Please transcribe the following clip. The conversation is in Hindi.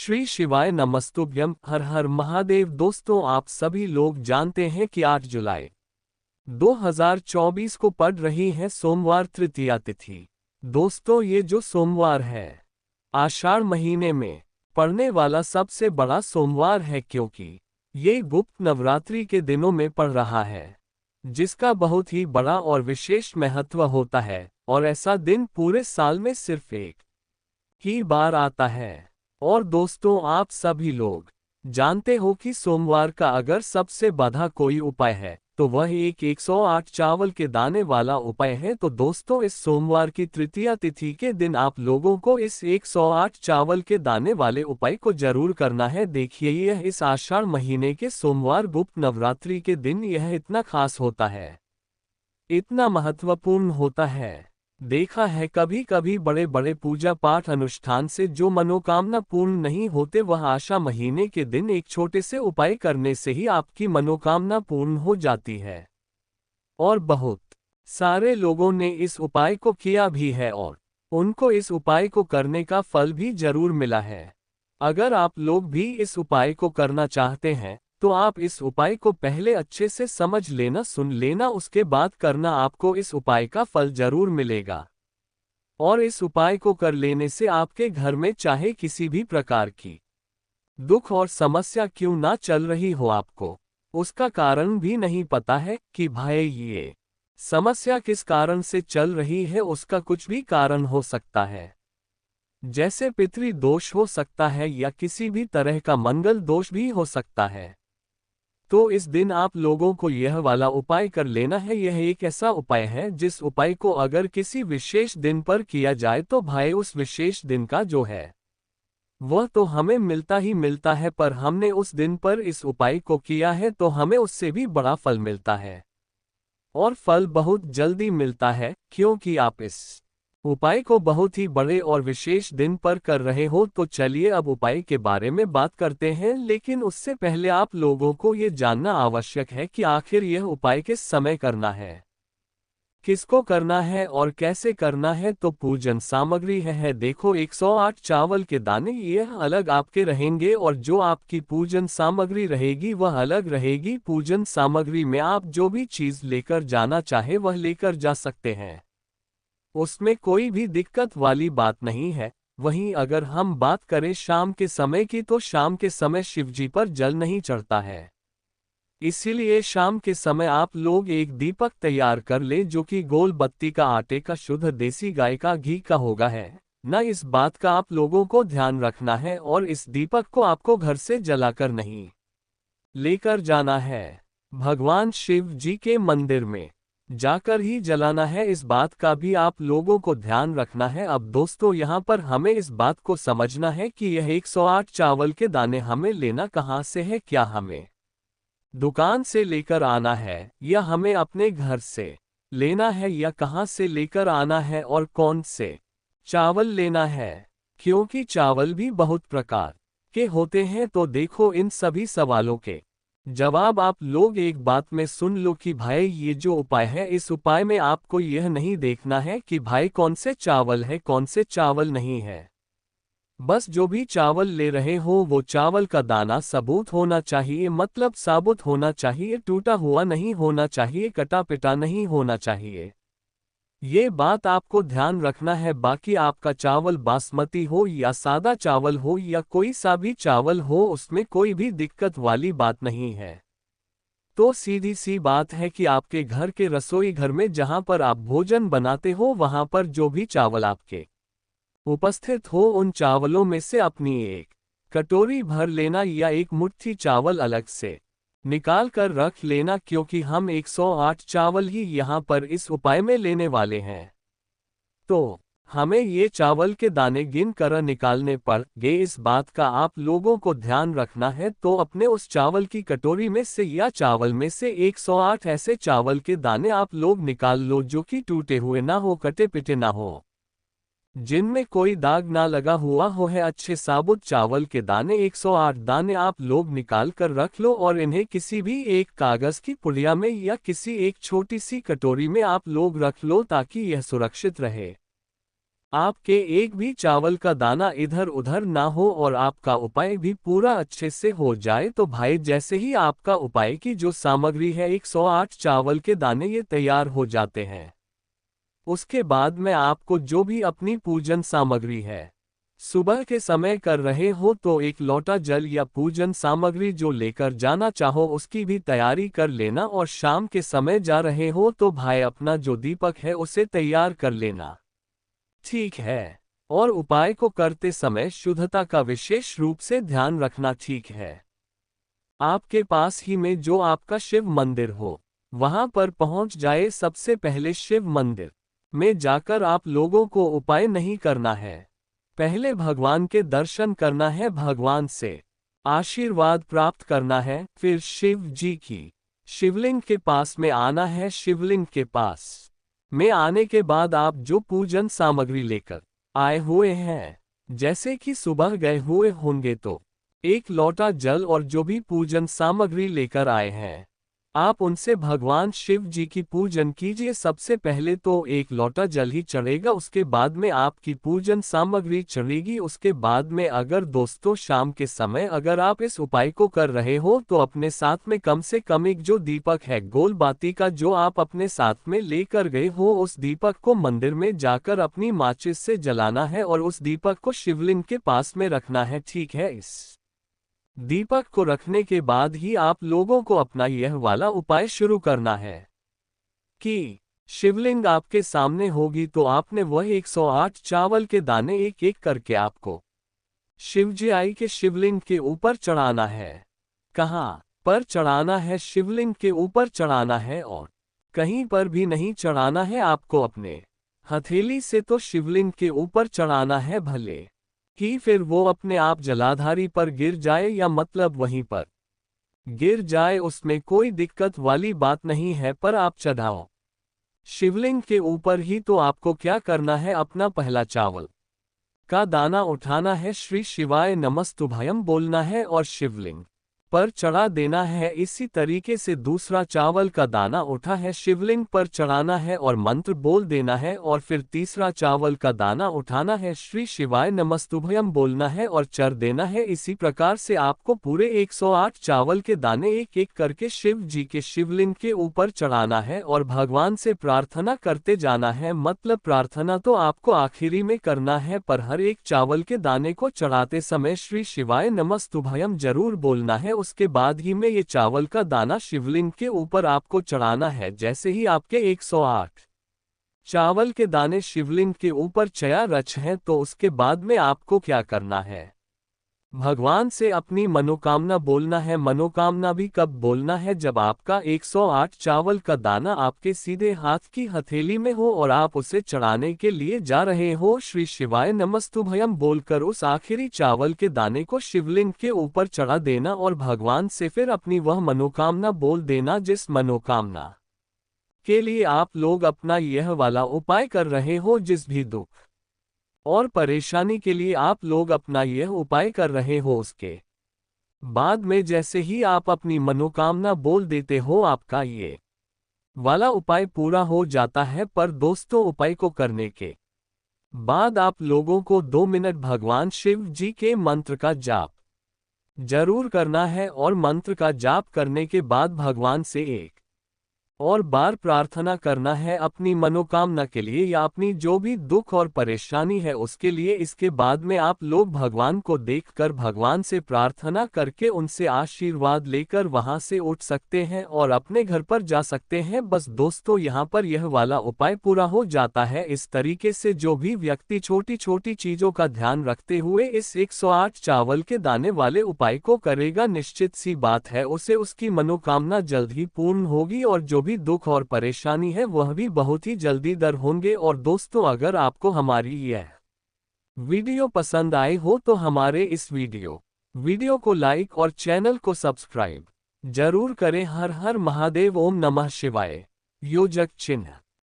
श्री शिवाय नमस्तुभ्यम। हर हर महादेव। दोस्तों, आप सभी लोग जानते हैं कि 8 जुलाई 2024 को पड़ रही है सोमवार तृतीया तिथि। दोस्तों, ये जो सोमवार है आषाढ़ महीने में पड़ने वाला सबसे बड़ा सोमवार है, क्योंकि ये गुप्त नवरात्रि के दिनों में पड़ रहा है, जिसका बहुत ही बड़ा और विशेष महत्व होता है। और ऐसा दिन पूरे साल में सिर्फ एक ही बार आता है। और दोस्तों, आप सभी लोग जानते हो कि सोमवार का अगर सबसे बड़ा कोई उपाय है तो वह एक 108 चावल के दाने वाला उपाय है। तो दोस्तों, इस सोमवार की तृतीया तिथि के दिन आप लोगों को इस 108 चावल के दाने वाले उपाय को जरूर करना है। देखिए, यह इस आषाढ़ महीने के सोमवार गुप्त नवरात्रि के दिन यह इतना खास होता है, इतना महत्वपूर्ण होता है। देखा है कभी कभी बड़े बड़े पूजा पाठ अनुष्ठान से जो मनोकामना पूर्ण नहीं होते, वह आषाढ़ महीने के दिन एक छोटे से उपाय करने से ही आपकी मनोकामना पूर्ण हो जाती है। और बहुत सारे लोगों ने इस उपाय को किया भी है और उनको इस उपाय को करने का फल भी जरूर मिला है। अगर आप लोग भी इस उपाय को करना चाहते हैं तो आप इस उपाय को पहले अच्छे से समझ लेना, सुन लेना, उसके बाद करना। आपको इस उपाय का फल जरूर मिलेगा। और इस उपाय को कर लेने से आपके घर में चाहे किसी भी प्रकार की दुख और समस्या क्यों ना चल रही हो, आपको उसका कारण भी नहीं पता है कि भाई ये समस्या किस कारण से चल रही है, उसका कुछ भी कारण हो सकता है। जैसे पितृ दोष हो सकता है या किसी भी तरह का मंगल दोष भी हो सकता है। तो इस दिन आप लोगों को यह वाला उपाय कर लेना है। यह एक ऐसा उपाय है जिस उपाय को अगर किसी विशेष दिन पर किया जाए तो भाई उस विशेष दिन का जो है वह तो हमें मिलता ही मिलता है, पर हमने उस दिन पर इस उपाय को किया है तो हमें उससे भी बड़ा फल मिलता है। और फल बहुत जल्दी मिलता है, क्योंकि आप इस उपाय को बहुत ही बड़े और विशेष दिन पर कर रहे हो। तो चलिए अब उपाय के बारे में बात करते हैं, लेकिन उससे पहले आप लोगों को ये जानना आवश्यक है कि आखिर यह उपाय किस समय करना है, किसको करना है और कैसे करना है। तो पूजन सामग्री है देखो, 108 चावल के दाने यह अलग आपके रहेंगे और जो आपकी पूजन सामग्री रहेगी वह अलग रहेगी। पूजन सामग्री में आप जो भी चीज लेकर जाना चाहे वह लेकर जा सकते हैं, उसमें कोई भी दिक्कत वाली बात नहीं है। वहीं अगर हम बात करें शाम के समय की, तो शाम के समय शिवजी पर जल नहीं चढ़ता है, इसीलिए शाम के समय आप लोग एक दीपक तैयार कर ले जो कि गोल बत्ती का, आटे का, शुद्ध देसी गाय का घी का होगा है ना। इस बात का आप लोगों को ध्यान रखना है और इस दीपक को आपको घर से जलाकर नहीं लेकर जाना है, भगवान शिव जी के मंदिर में जाकर ही जलाना है। इस बात का भी आप लोगों को ध्यान रखना है। अब दोस्तों, यहाँ पर हमें इस बात को समझना है कि यह 108 चावल के दाने हमें लेना कहाँ से है, क्या हमें दुकान से लेकर आना है या हमें अपने घर से लेना है या कहाँ से लेकर आना है और कौन से चावल लेना है, क्योंकि चावल भी बहुत प्रकार के होते हैं। तो देखो, इन सभी सवालों के जवाब आप लोग एक बात में सुन लो कि भाई ये जो उपाय है, इस उपाय में आपको यह नहीं देखना है कि भाई कौन से चावल है कौन से चावल नहीं है। बस जो भी चावल ले रहे हो वो चावल का दाना साबुत होना चाहिए, मतलब साबुत होना चाहिए, टूटा हुआ नहीं होना चाहिए, कटा पिटा नहीं होना चाहिए। ये बात आपको ध्यान रखना है। बाकी आपका चावल बासमती हो या सादा चावल हो या कोई सा भी चावल हो, उसमें कोई भी दिक्कत वाली बात नहीं है। तो सीधी सी बात है कि आपके घर के रसोई घर में जहां पर आप भोजन बनाते हो वहां पर जो भी चावल आपके उपस्थित हो, उन चावलों में से अपनी एक कटोरी भर लेना या एक मुट्ठी चावल अलग से निकाल कर रख लेना, क्योंकि हम 108 चावल ही यहाँ पर इस उपाय में लेने वाले हैं। तो हमें ये चावल के दाने गिन कर निकालने पड़ेंगे, इस बात का आप लोगों को ध्यान रखना है। तो अपने उस चावल की कटोरी में से या चावल में से 108 ऐसे चावल के दाने आप लोग निकाल लो जो कि टूटे हुए ना हो, कटे पिटे ना हो, जिनमें कोई दाग ना लगा हुआ हो है। अच्छे साबुत चावल के दाने 108 दाने आप लोग निकाल कर रख लो और इन्हें किसी भी एक कागज की पुड़िया में या किसी एक छोटी सी कटोरी में आप लोग रख लो, ताकि यह सुरक्षित रहे। आपके एक भी चावल का दाना इधर उधर ना हो और आपका उपाय भी पूरा अच्छे से हो जाए तो भाई जैसे ही आपका उपाय की जो सामग्री है 108 चावल के दाने ये तैयार हो जाते हैं। उसके बाद में आपको जो भी अपनी पूजन सामग्री है सुबह के समय कर रहे हो तो एक लोटा जल या पूजन सामग्री जो लेकर जाना चाहो उसकी भी तैयारी कर लेना, और शाम के समय जा रहे हो तो भाई अपना जो दीपक है उसे तैयार कर लेना, ठीक है। और उपाय को करते समय शुद्धता का विशेष रूप से ध्यान रखना, ठीक है। आपके पास ही में जो आपका शिव मंदिर हो वहां पर पहुंच जाए। सबसे पहले शिव मंदिर में जाकर आप लोगों को उपाय नहीं करना है, पहले भगवान के दर्शन करना है, भगवान से आशीर्वाद प्राप्त करना है, फिर शिव जी की शिवलिंग के पास में आना है। शिवलिंग के पास में आने के बाद आप जो पूजन सामग्री लेकर आए हुए हैं, जैसे कि सुबह गए हुए होंगे तो एक लोटा जल और जो भी पूजन सामग्री लेकर आए हैं आप उनसे भगवान शिव जी की पूजन कीजिए। सबसे पहले तो एक लोटा जल ही चढ़ेगा, उसके बाद में आपकी पूजन सामग्री चढ़ेगी। उसके बाद में अगर दोस्तों शाम के समय अगर आप इस उपाय को कर रहे हो तो अपने साथ में कम से कम एक जो दीपक है गोल बाती का जो आप अपने साथ में लेकर गए हो उस दीपक को मंदिर में जाकर अपनी माचिस से जलाना है और उस दीपक को शिवलिंग के पास में रखना है, ठीक है। इस दीपक को रखने के बाद ही आप लोगों को अपना यह वाला उपाय शुरू करना है कि शिवलिंग आपके सामने होगी तो आपने वह 108 चावल के दाने एक एक करके आपको शिवजी के शिवलिंग के ऊपर चढ़ाना है। कहाँ पर चढ़ाना है? शिवलिंग के ऊपर चढ़ाना है और कहीं पर भी नहीं चढ़ाना है। आपको अपने हथेली से तो शिवलिंग के ऊपर चढ़ाना है, भले कि फिर वो अपने आप जलाधारी पर गिर जाए या मतलब वहीं पर गिर जाए, उसमें कोई दिक्कत वाली बात नहीं है, पर आप चढ़ाओ शिवलिंग के ऊपर ही। तो आपको क्या करना है, अपना पहला चावल का दाना उठाना है, श्री शिवाय नमस्तुभयम बोलना है और शिवलिंग पर चढ़ा देना है। इसी तरीके से दूसरा चावल का दाना उठा है, शिवलिंग पर चढ़ाना है और मंत्र बोल देना है। और फिर तीसरा चावल का दाना उठाना है, श्री शिवाय नमस्तुभयम बोलना है और चढ़ देना है। इसी प्रकार से आपको पूरे 108 चावल के दाने एक एक करके शिव जी के शिवलिंग के ऊपर चढ़ाना है और भगवान से प्रार्थना करते जाना है। मतलब प्रार्थना तो आपको आखिरी में करना है, पर हर एक चावल के दाने को चढ़ाते समय श्री शिवाय नमस्तुभयम जरूर बोलना है। उसके बाद ही में ये चावल का दाना शिवलिंग के ऊपर आपको चढ़ाना है। जैसे ही आपके 108 चावल के दाने शिवलिंग के ऊपर चया रच हैं तो उसके बाद में आपको क्या करना है, भगवान से अपनी मनोकामना बोलना है। मनोकामना भी कब बोलना है, जब आपका 108 चावल का दाना आपके सीधे हाथ की हथेली में हो और आप उसे चढ़ाने के लिए जा रहे हो। श्री शिवाय नमस्तुभयम बोलकर उस आखिरी चावल के दाने को शिवलिंग के ऊपर चढ़ा देना और भगवान से फिर अपनी वह मनोकामना बोल देना जिस मनोकामना के लिए आप लोग अपना यह वाला उपाय कर रहे हो। जिस भी दुख और परेशानी के लिए आप लोग अपना यह उपाय कर रहे हो, उसके बाद में जैसे ही आप अपनी मनोकामना बोल देते हो आपका ये वाला उपाय पूरा हो जाता है। पर दोस्तों उपाय को करने के बाद आप लोगों को 2 मिनट भगवान शिव जी के मंत्र का जाप जरूर करना है और मंत्र का जाप करने के बाद भगवान से एक और बार प्रार्थना करना है अपनी मनोकामना के लिए या अपनी जो भी दुख और परेशानी है उसके लिए। इसके बाद में आप लोग भगवान को देखकर भगवान से प्रार्थना करके उनसे आशीर्वाद लेकर वहां से उठ सकते हैं और अपने घर पर जा सकते हैं। बस दोस्तों यहाँ पर यह वाला उपाय पूरा हो जाता है। इस तरीके से जो भी व्यक्ति छोटी छोटी चीजों का ध्यान रखते हुए इस 108 चावल के दाने वाले उपाय को करेगा, निश्चित सी बात है उसे उसकी मनोकामना जल्द ही पूर्ण होगी और जो भी दुख और परेशानी है वह भी बहुत ही जल्दी दूर होंगे। और दोस्तों अगर आपको हमारी यह वीडियो पसंद आई हो तो हमारे इस वीडियो को लाइक और चैनल को सब्सक्राइब जरूर करें। हर हर महादेव, ओम नमः शिवाय। योजक चिन्ह।